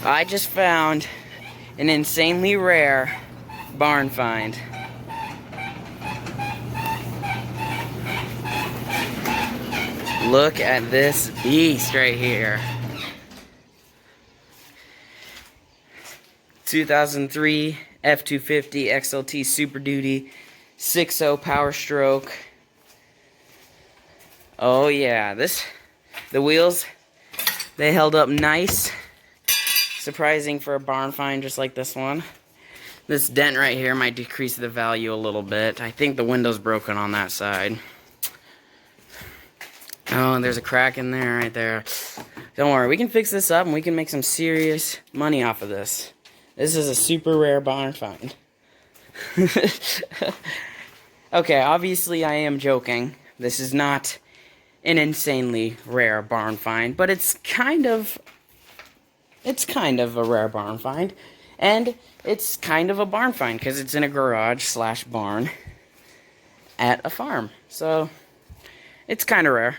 I just found an insanely rare barn find. Look at this beast right here. 2003 F250 XLT Super Duty 6.0 Powerstroke. Oh yeah, the wheels, they held up nice. Surprising for a barn find just like this one. This dent right here might decrease the value a little bit. I think the window's broken on that side. Oh, and there's a crack in there right there. Don't worry, we can fix this up and we can make some serious money off of this. This is a super rare barn find. Okay, obviously I am joking. This is not an insanely rare barn find, but it's kind of a rare barn find, and it's kind of a barn find because it's in a garage / barn at a farm. So it's kind of rare.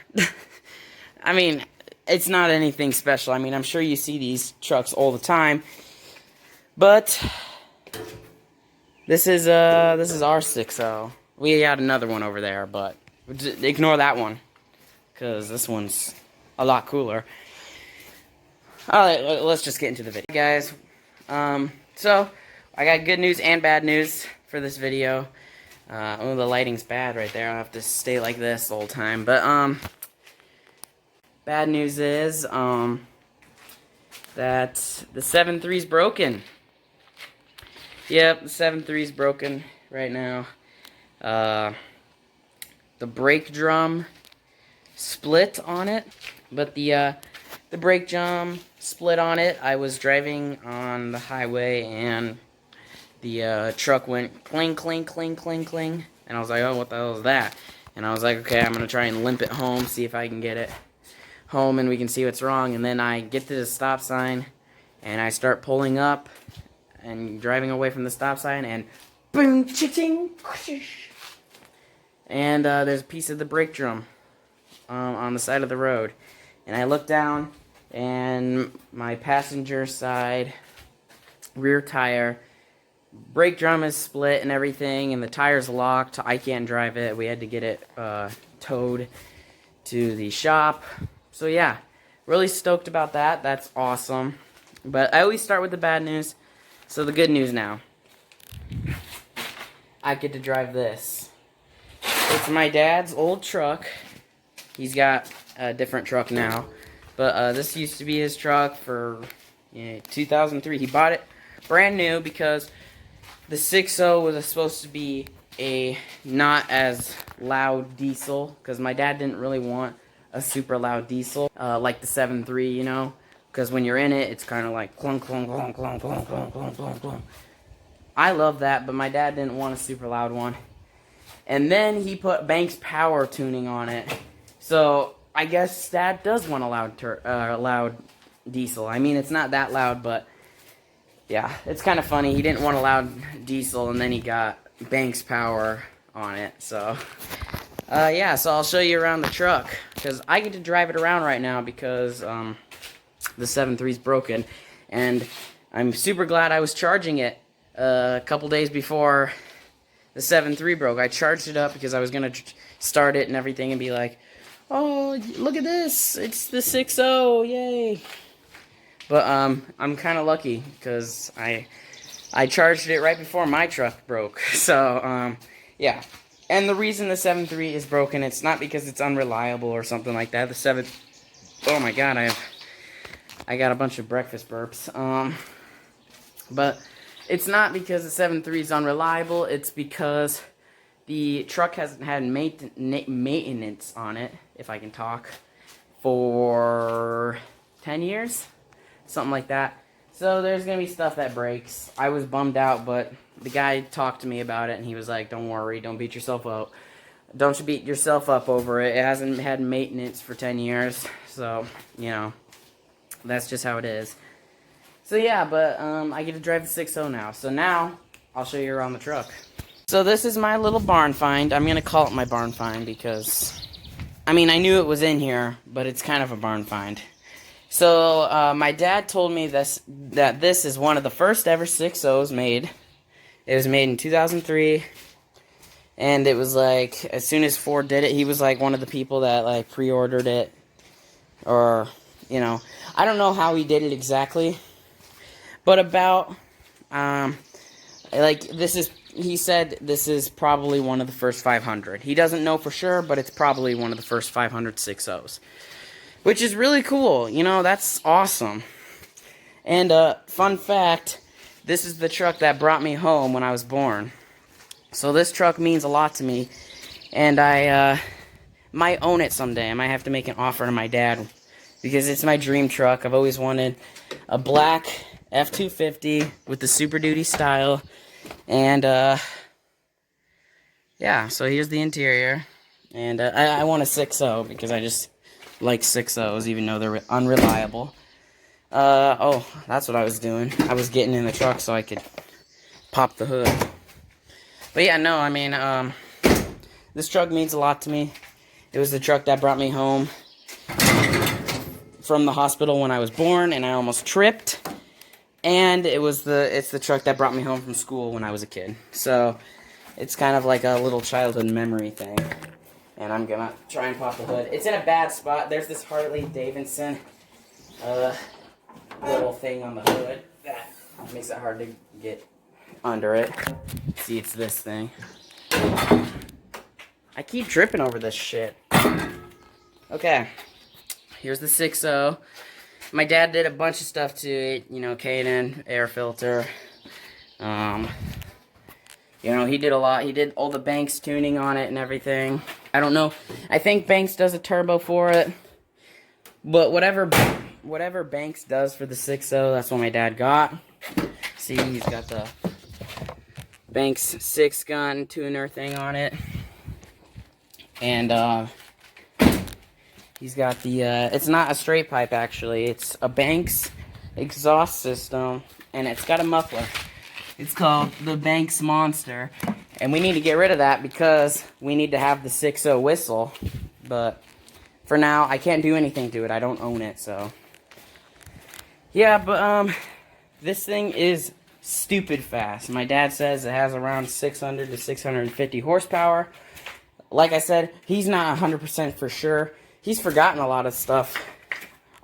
I mean, it's not anything special. I mean, I'm sure you see these trucks all the time, but this is our 6.0. We got another one over there, but ignore that one because this one's a lot cooler. Alright, let's just get into the video, guys. So, I got good news and bad news for this video. Oh, the lighting's bad right there. I'll have to stay like this the whole time. But, bad news is, that the 7.3's broken. Yep, the 7.3's broken right now. The brake drum split on it, but the brake drum split on it. I was driving on the highway and the truck went cling, cling, cling, cling, cling, and I was like, oh, what the hell is that? And I was like, okay, I'm gonna try and limp it home, see if I can get it home and we can see what's wrong. And then I get to the stop sign and I start pulling up and driving away from the stop sign, and boom, ching, and there's a piece of the brake drum on the side of the road. And I look down, and my passenger side rear tire brake drum is split and everything, and the tire's locked. I can't drive it. We had to get it towed to the shop. So yeah, really stoked about that. That's awesome. But I always start with the bad news. So the good news now, I get to drive this. It's my dad's old truck. He's got a different truck now, but this used to be his truck for 2003. He bought it brand new because the 6.0 was supposed to be a not as loud diesel, because my dad didn't really want a super loud diesel like the 7.3, you know, because when you're in it, it's kind of like clunk, clunk, clunk, clunk, clunk, clunk, clunk, clunk, clunk. I love that, but my dad didn't want a super loud one. And then he put Banks power tuning on it. So I guess Dad does want a loud diesel. I mean, it's not that loud, but yeah, it's kind of funny. He didn't want a loud diesel, and then he got Banks power on it. So yeah, so I'll show you around the truck, because I get to drive it around right now because the 7.3's broken, and I'm super glad I was charging it a couple days before the 7.3 broke. I charged it up because I was going to start it and everything and be like, oh, look at this, it's the 6.0, yay. But I'm kind of lucky because I charged it right before my truck broke. So yeah, and the reason the 7.3 is broken, it's not because it's unreliable or something like that. Oh my god, I got a bunch of breakfast burps. But it's not because the 7.3 is unreliable. It's because the truck hasn't had maintenance on it, if I can talk, for 10 years, something like that. So there's gonna be stuff that breaks. I was bummed out, but the guy talked to me about it, and he was like, "Don't worry, don't beat yourself up. Don't you beat yourself up over it. It hasn't had maintenance for 10 years, so you know, that's just how it is." So yeah, but I get to drive the 6.0 now. So now I'll show you around the truck. So this is my little barn find. I'm gonna call it my barn find because, I mean, I knew it was in here, but it's kind of a barn find. So, my dad told me that this is one of the first ever 6.0s made. It was made in 2003, and it was like, as soon as Ford did it, he was like one of the people that like pre-ordered it, or, you know, I don't know how he did it exactly, but about, like, he said this is probably one of the first 500. He doesn't know for sure, but it's probably one of the first 500 6.0s. Which is really cool, you know, that's awesome. And, fun fact, this is the truck that brought me home when I was born. So this truck means a lot to me, and I, might own it someday. I might have to make an offer to my dad, because it's my dream truck. I've always wanted a black F-250 with the Super Duty style, and, yeah, so here's the interior, and, I want a 6.0, because I just like 6.0s, even though they're unreliable. Oh, that's what I was doing. I was getting in the truck so I could pop the hood. But yeah, no, I mean, this truck means a lot to me. It was the truck that brought me home from the hospital when I was born, and I almost tripped. And it's the truck that brought me home from school when I was a kid. So, it's kind of like a little childhood memory thing. And I'm gonna try and pop the hood. It's in a bad spot. There's this Harley Davidson little thing on the hood that makes it hard to get under it. See, it's this thing. I keep tripping over this shit. Okay, here's the 6.0. My dad did a bunch of stuff to it. You know, K&N, air filter. You know, he did a lot. He did all the Banks tuning on it and everything. I don't know. I think Banks does a turbo for it. But whatever Banks does for the 6.0, that's what my dad got. See, he's got the Banks 6-gun tuner thing on it. And, he's got the, it's not a straight pipe, actually. It's a Banks exhaust system, and it's got a muffler. It's called the Banks Monster, and we need to get rid of that because we need to have the 6.0 whistle, but for now, I can't do anything to it. I don't own it, so. Yeah, but, this thing is stupid fast. My dad says it has around 600 to 650 horsepower. Like I said, he's not 100% for sure. He's forgotten a lot of stuff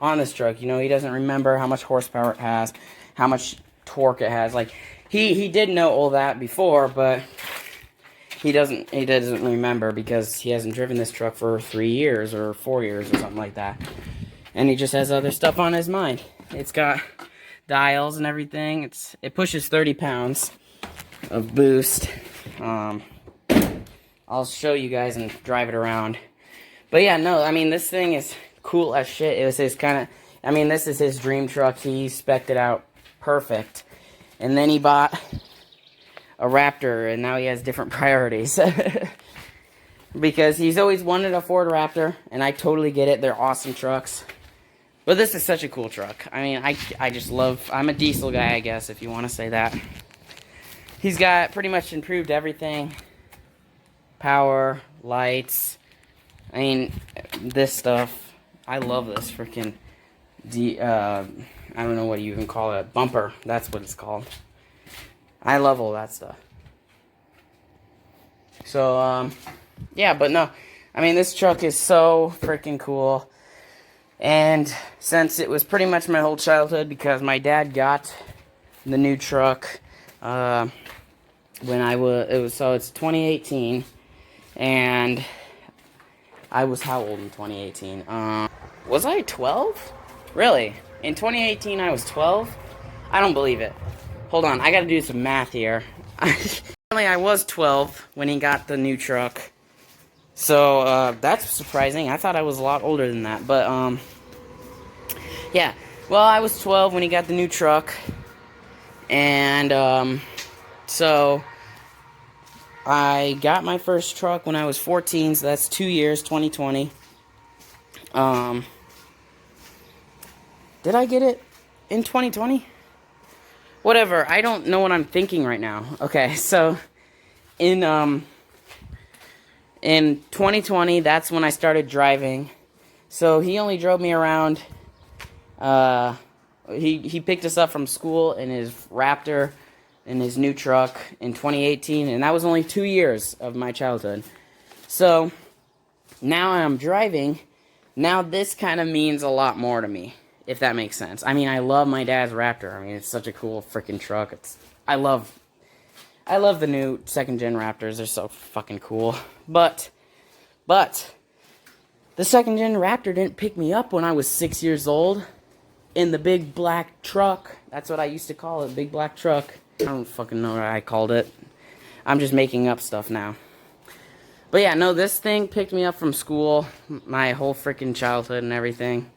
on this truck. You know, he doesn't remember how much horsepower it has, how much torque it has. Like, he did know all that before, but he doesn't remember because he hasn't driven this truck for 3 years or 4 years or something like that. And he just has other stuff on his mind. It's got dials and everything. It pushes 30 pounds of boost. I'll show you guys and drive it around. But yeah, no, I mean, this thing is cool as shit. It was his kind of, I mean, this is his dream truck. He spec'd it out perfect. And then he bought a Raptor, and now he has different priorities. Because he's always wanted a Ford Raptor, and I totally get it. They're awesome trucks. But this is such a cool truck. I mean, I just love, I'm a diesel guy, I guess, if you want to say that. He's got pretty much improved everything. Power, lights. I mean, this stuff. I love this freaking, I don't know what you even call it. Bumper. That's what it's called. I love all that stuff. So, yeah, but no. I mean, this truck is so freaking cool. And since it was pretty much my whole childhood, because my dad got the new truck when so it's 2018. And I was how old in 2018? Was I 12? Really? In 2018, I was 12? I don't believe it. Hold on, I gotta do some math here. Apparently, I was 12 when he got the new truck. So, that's surprising. I thought I was a lot older than that. But, yeah. Well, I was 12 when he got the new truck. And, so I got my first truck when I was 14, so that's 2 years, 2020. Did I get it in 2020? Whatever, I don't know what I'm thinking right now. Okay, so in 2020, that's when I started driving. So he only drove me around He picked us up from school in his Raptor, in his new truck in 2018, and that was only 2 years of my childhood. So now I'm driving. Now this kind of means a lot more to me, if that makes sense. I mean, I love my dad's Raptor. I mean, it's such a cool freaking truck. I love the new 2nd gen Raptors. They're so fucking cool. But the 2nd gen Raptor didn't pick me up when I was 6 years old in the big black truck. That's what I used to call it, big black truck. I don't fucking know what I called it. I'm just making up stuff now. But yeah, no, this thing picked me up from school, my whole freaking childhood and everything.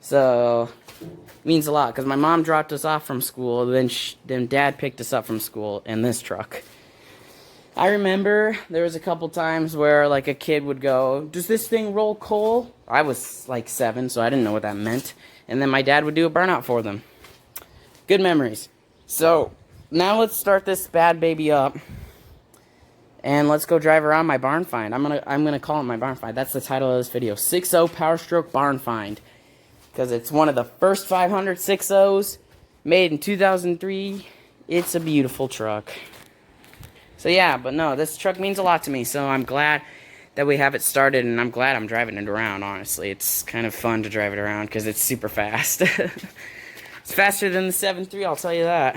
So, it means a lot, because my mom dropped us off from school, then Dad picked us up from school in this truck. I remember there was a couple times where, like, a kid would go, "Does this thing roll coal?" I was, like, 7, so I didn't know what that meant. And then my dad would do a burnout for them. Good memories. So, now let's start this bad baby up. And let's go drive around my barn find. I'm gonna call it my barn find. That's the title of this video. 6.0 Powerstroke barn find. Because it's one of the first 500 6.0s made in 2003. It's a beautiful truck. So yeah, but no, this truck means a lot to me. So I'm glad that we have it started, and I'm glad I'm driving it around, honestly. It's kind of fun to drive it around because it's super fast. It's faster than the 7.3, I'll tell you that.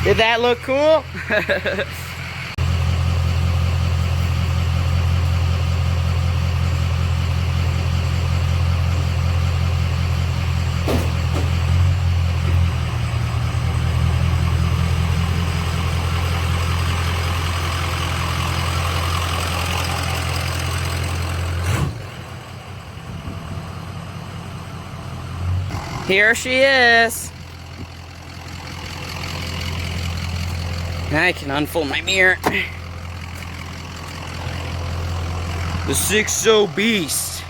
Did that look cool? Here she is. Now I can unfold my mirror. The 6.0 beast.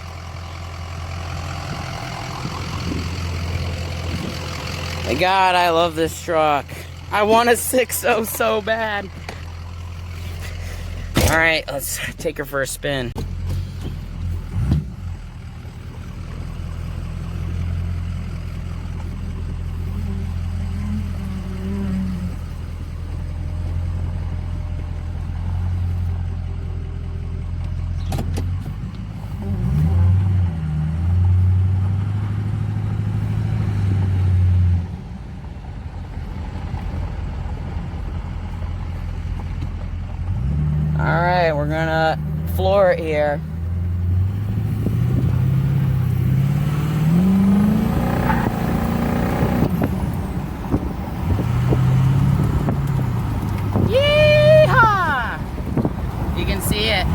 My God, I love this truck. I want a 6.0 so bad. Alright, let's take her for a spin. Alright, we're gonna floor it here. Yeehaw! You can see it.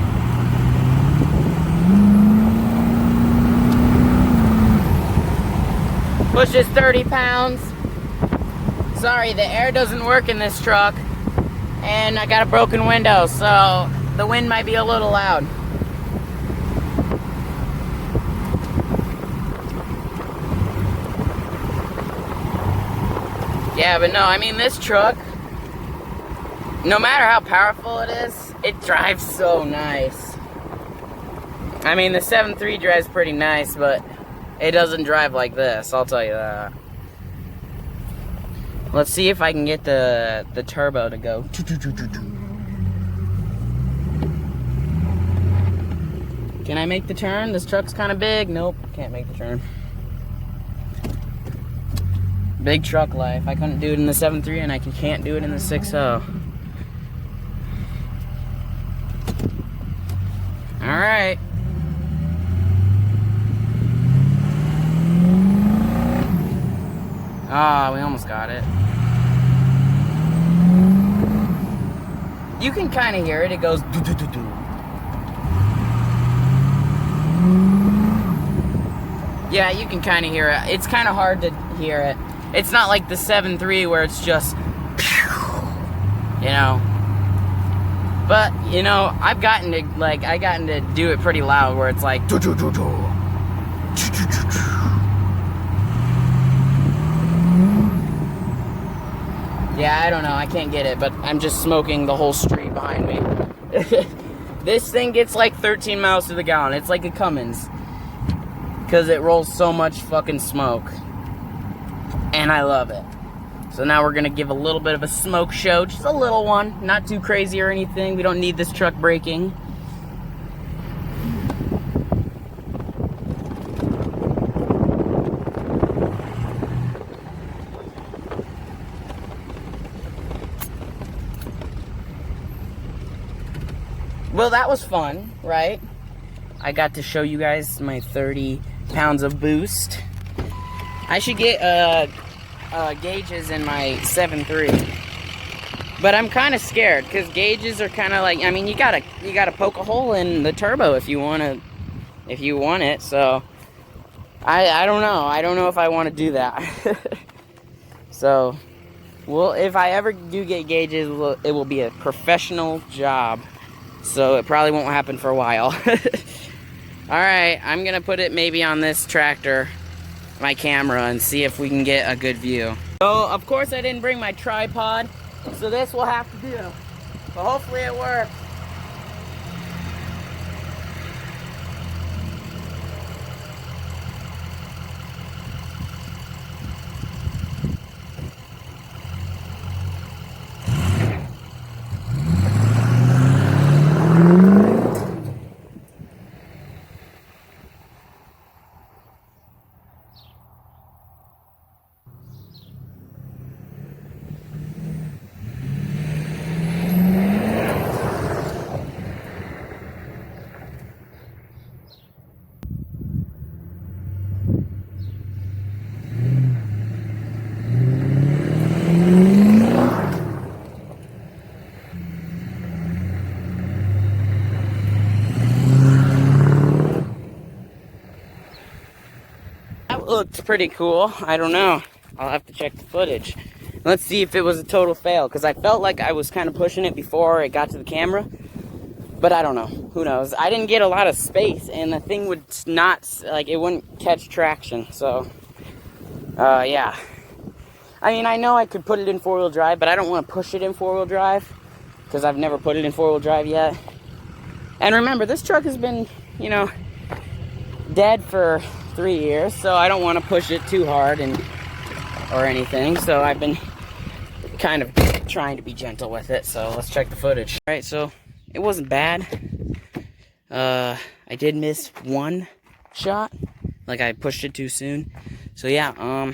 Pushes 30 pounds. Sorry, the air doesn't work in this truck. And I got a broken window, so the wind might be a little loud. Yeah, but no, I mean, this truck, no matter how powerful it is, it drives so nice. I mean, the 7.3 drives pretty nice, but it doesn't drive like this, I'll tell you that. Let's see if I can get the turbo to go. Can I make the turn? This truck's kind of big. Nope, can't make the turn. Big truck life. I couldn't do it in the 7.3, and I can't do it in the 6.0. All right. Ah, we almost got it. You can kind of hear it. It goes do-do-do-do. Yeah, you can kind of hear it. It's kind of hard to hear it. It's not like the 7.3 where it's just, you know. But, you know, I gotten to do it pretty loud where it's like, do-do-do-do. Yeah, I don't know. I can't get it, but I'm just smoking the whole street behind me. This thing gets like 13 miles to the gallon. It's like a Cummins. Because it rolls so much fucking smoke. And I love it. So now we're going to give a little bit of a smoke show. Just a little one. Not too crazy or anything. We don't need this truck braking. Well, that was fun, right? I got to show you guys my 30 pounds of boost. I should get gauges in my 7.3. But I'm kind of scared because gauges are kind of like, I mean, you gotta poke a hole in the turbo if you want it. So I don't know. I don't know if I want to do that. So, well, if I ever do get gauges, it will be a professional job. So it probably won't happen for a while. Alright, I'm going to put it maybe on this tractor, my camera, and see if we can get a good view. So, of course I didn't bring my tripod, so this will have to do. But hopefully it works. That looked pretty cool. I don't know. I'll have to check the footage. Let's see if it was a total fail, because I felt like I was kind of pushing it before it got to the camera. But I don't know. Who knows? I didn't get a lot of space, and the thing would not, like, it wouldn't catch traction. So, yeah. I mean, I know I could put it in four-wheel drive, but I don't want to push it in four-wheel drive, because I've never put it in four-wheel drive yet. And remember, this truck has been, you know, dead for 3 years, so I don't want to push it too hard or anything. So I've been kind of trying to be gentle with it. So let's check the footage. All right, so it wasn't bad. I did miss one shot, like I pushed it too soon. So yeah,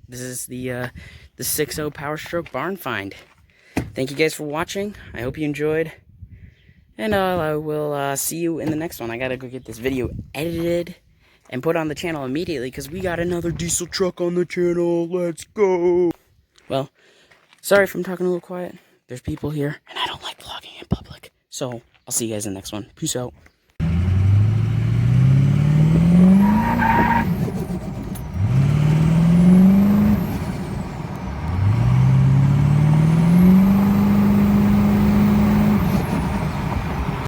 this is the 6.0 Powerstroke barn find. Thank you guys for watching. I hope you enjoyed, and I will see you in the next one. I gotta go get this video edited and put on the channel immediately, because we got another diesel truck on the channel. Let's go. Well, sorry if I'm talking a little quiet. There's people here, and I don't like vlogging in public. So, I'll see you guys in the next one. Peace out.